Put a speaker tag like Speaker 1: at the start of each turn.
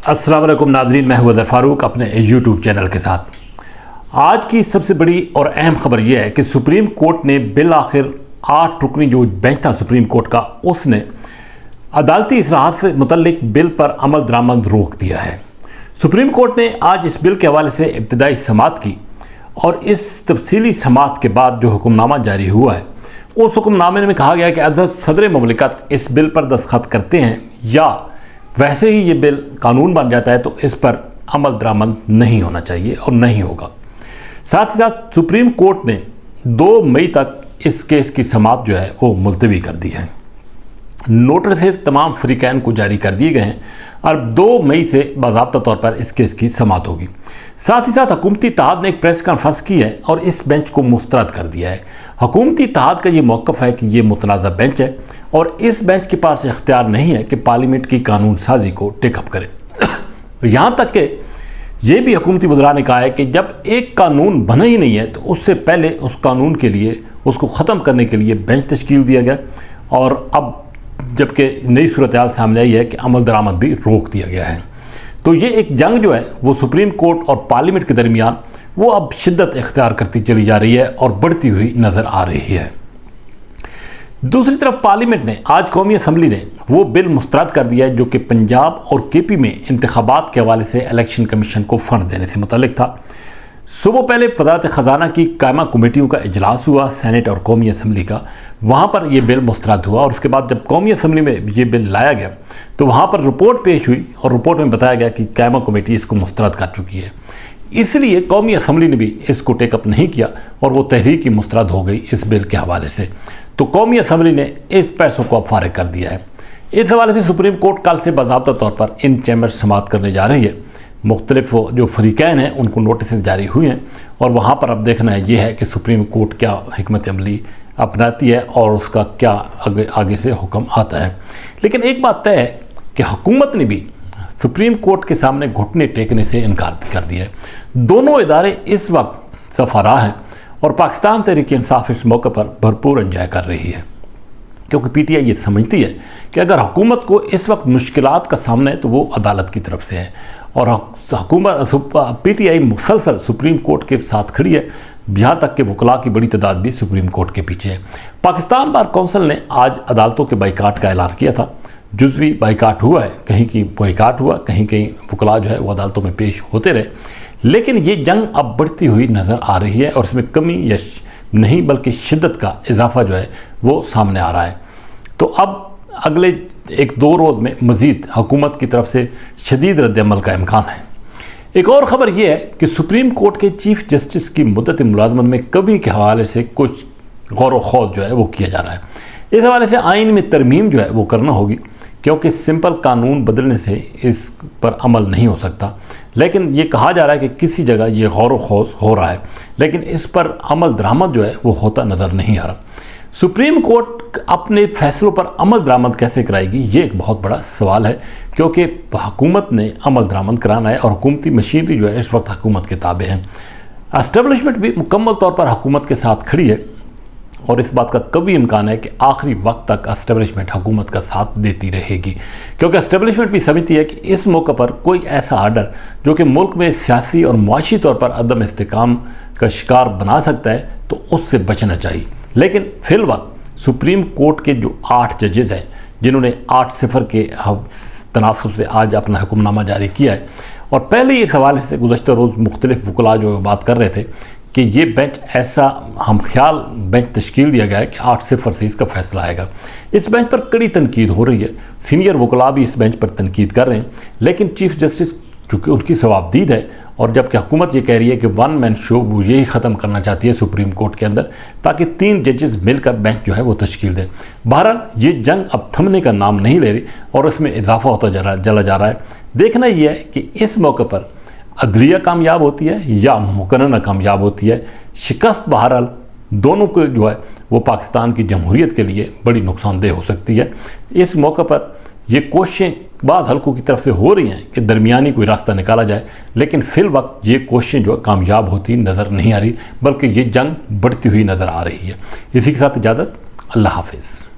Speaker 1: अस्सलाम वालेकुम नाज़रीन, मैं हूं अज़हर फ़ारूक अपने यूट्यूब चैनल के साथ। आज की सबसे बड़ी और अहम खबर यह है कि सुप्रीम कोर्ट ने बिल आखिर 8 रुकनी जो बेंच था सुप्रीम कोर्ट का, उसने अदालती इस्लाहात से मुतल्लिक बिल पर अमल दरामद रोक दिया है। सुप्रीम कोर्ट ने आज इस बिल के हवाले से इब्तिदाई समाअत की और इस तफसीली समाअत के बाद जो हुक्मनामा जारी हुआ है, उस हुक्मनामे में कहा गया है कि अगर सदर ममलिकत इस बिल पर दस्तखत करते हैं या वैसे ही ये बिल कानून बन जाता है तो इस पर अमल दरामद नहीं होना चाहिए और नहीं होगा। साथ ही साथ सुप्रीम कोर्ट ने 2 मई तक इस केस की समाअत जो है वो मुलतवी कर दी है। नोटिस तमाम फ्रीकैन को जारी कर दिए गए हैं और 2 मई से बाज़ाब्ता तौर पर इस केस की समाअत होगी। साथ ही साथ हुकूमती इत्तेहाद ने एक प्रेस कॉन्फ्रेंस की है और इस बेंच को मुस्तरद कर दिया है। हुकूमती इत्तेहाद का ये मौक़िफ़ है कि ये मुतनाज़ा बेंच है और इस बेंच के पास इख्तियार नहीं है कि पार्लियामेंट की कानून साजी को टेकअप करे। यहाँ तक कि ये भी हुकूमती वज़रा ने कहा है कि जब एक कानून बना ही नहीं है तो उससे पहले उस कानून के लिए उसको ख़त्म करने के लिए बेंच तश्कील दिया गया और अब जबकि नई सूरत हाल सामने आई है कि अमल दरामद भी रोक दिया गया है। तो ये एक जंग जो है वो सुप्रीम कोर्ट और पार्लियामेंट के दरमियान वो अब शिद्दत इख्तियार करती चली जा रही है और बढ़ती हुई नज़र आ रही है। दूसरी तरफ पार्लियामेंट ने आज कौमी असम्बली ने वो बिल मुस्तरद कर दिया है जो कि पंजाब और केपी में इंतखाबात के हवाले से इलेक्शन कमीशन को फ़ंड देने से मुतल्लिक था। सुबह पहले वज़ारत ख़जाना की कायमा कमेटियों का इजलास हुआ, सेनेट और कौमी असम्बली का, वहाँ पर यह बिल मुस्तरद हुआ और उसके बाद जब कौमी असम्बली में ये बिल लाया गया तो वहाँ पर रिपोर्ट पेश हुई और रिपोर्ट में बताया गया कि कायमा कमेटी इसको मुस्तरद कर चुकी है। इसलिए कौमी असम्बली ने भी इसको टेकअप नहीं किया और वो तहरीक ही मुस्तरद हो गई इस बिल के हवाले से। तो कौमी असम्बली ने इस पैसों को अब फारिग कर दिया है। इस हवाले से सुप्रीम कोर्ट कल से बाज़ाब्ता तौर पर इन चैम्बर समाअत करने जा रही है। मुख्तलिफ जो फ्रीकैन हैं उनको नोटिस जारी हुए हैं और वहाँ पर अब देखना है ये है कि सुप्रीम कोर्ट क्या हिकमत अमली अपनाती है और उसका क्या आगे से हुक्म आता है। लेकिन एक बात तय है कि हुकूमत ने भी सुप्रीम कोर्ट के सामने घुटने टेकने से इनकार कर दिया है। दोनों इदारे इस वक्त सफारा हैं और पाकिस्तान तहरीक इंसाफ इस मौके पर भरपूर एंजॉय कर रही है, क्योंकि पीटीआई ये समझती है कि अगर हुकूमत को इस वक्त मुश्किलात का सामना है तो वो अदालत की तरफ से है और हुकूमत पीटीआई मुसलसल सुप्रीम कोर्ट के साथ खड़ी है, यहाँ तक कि वकला की बड़ी तादाद भी सुप्रीम कोर्ट के पीछे है। पाकिस्तान बार कौंसिल ने आज अदालतों के बाइकाट का ऐलान किया था। जुज़वी बाइकाट हुआ है, कहीं की बाइकाट हुआ, कहीं कहीं वकला जो है वो अदालतों में पेश होते रहे। लेकिन ये जंग अब बढ़ती हुई नज़र आ रही है और इसमें कमी या नहीं बल्कि शिद्दत का इजाफा जो है वो सामने आ रहा है। तो अब अगले 1-2 रोज़ में मज़ीद हुकूमत की तरफ से शदीद रद्द-ए-अमल का इम्कान है। एक और ख़बर यह है कि सुप्रीम कोर्ट के चीफ जस्टिस की मुद्दत मुलाजमत में कमी के हवाले से कुछ गौर व खौज जो है वो किया जा रहा है। इस हवाले से आइन में तरमीम जो है वो करना होगी, क्योंकि सिंपल कानून बदलने से इस पर अमल नहीं हो सकता। लेकिन ये कहा जा रहा है कि किसी जगह ये गौर व खौज हो रहा है, लेकिन इस पर अमल दरामद जो है वो होता नज़र नहीं आ रहा। सुप्रीम कोर्ट अपने फैसलों पर अमल दरामद कैसे कराएगी, ये एक बहुत बड़ा सवाल है, क्योंकि हुकूमत ने अमल दरामद कराना है और हुकूमती मशीनरी जो है इस वक्त हुकूमत के ताबे हैं। एस्टेब्लिशमेंट भी मुकम्मल तौर पर हुकूमत के साथ खड़ी है और इस बात का कभी इम्कान है कि आखिरी वक्त तक एस्टेब्लिशमेंट हुकूमत का साथ देती रहेगी, क्योंकि एस्टेब्लिशमेंट भी समझती है कि इस मौके पर कोई ऐसा आर्डर जो कि मुल्क में सियासी और मुआशी तौर पर अदम इस्तेकाम का शिकार बना सकता है तो उससे बचना चाहिए। लेकिन फिल वक्त सुप्रीम कोर्ट के जो 8 जजेज़ हैं जिन्होंने 8-0 के तनासब से आज अपना हुक्मनामा जारी किया है, और पहले इस हवाले से गुज़श्ता रोज़ मुख्तलिफ वकला जो बात कर रहे थे कि ये बेंच ऐसा हम ख्याल बेंच तश्कील दिया गया है कि 8-0 से इसका फैसला आएगा। इस बेंच पर कड़ी तनकीद हो रही है, सीनियर वकला भी इस बेंच पर तनकीद कर रहे हैं, लेकिन चीफ जस्टिस चूँकि उनकी सवाबदीद है और जबकि हुकूमत ये कह रही है कि 1 मैन शो वो यही ख़त्म करना चाहती है सुप्रीम कोर्ट के अंदर, ताकि 3 जजेस मिलकर बेंच जो है वो तश्कील दें। बहरहाल ये जंग अब थमने का नाम नहीं ले रही और इसमें इजाफा होता चला जा रहा है। देखना यह है कि इस मौके पर अदलिया कामयाब होती है या मुकर्रना कामयाब होती है। शिकस्त बहरहाल दोनों को जो है वो पाकिस्तान की जमहूरियत के लिए बड़ी नुकसानदेह हो सकती है। इस मौके पर ये कोशिशें बाद हल्कों की तरफ से हो रही हैं कि दरमियानी कोई रास्ता निकाला जाए, लेकिन फिल वक्त ये कोशिशें जो कामयाब होती नज़र नहीं आ रही, बल्कि ये जंग बढ़ती हुई नज़र आ रही है। इसी के साथ इजाज़त, अल्लाह हाफिज़।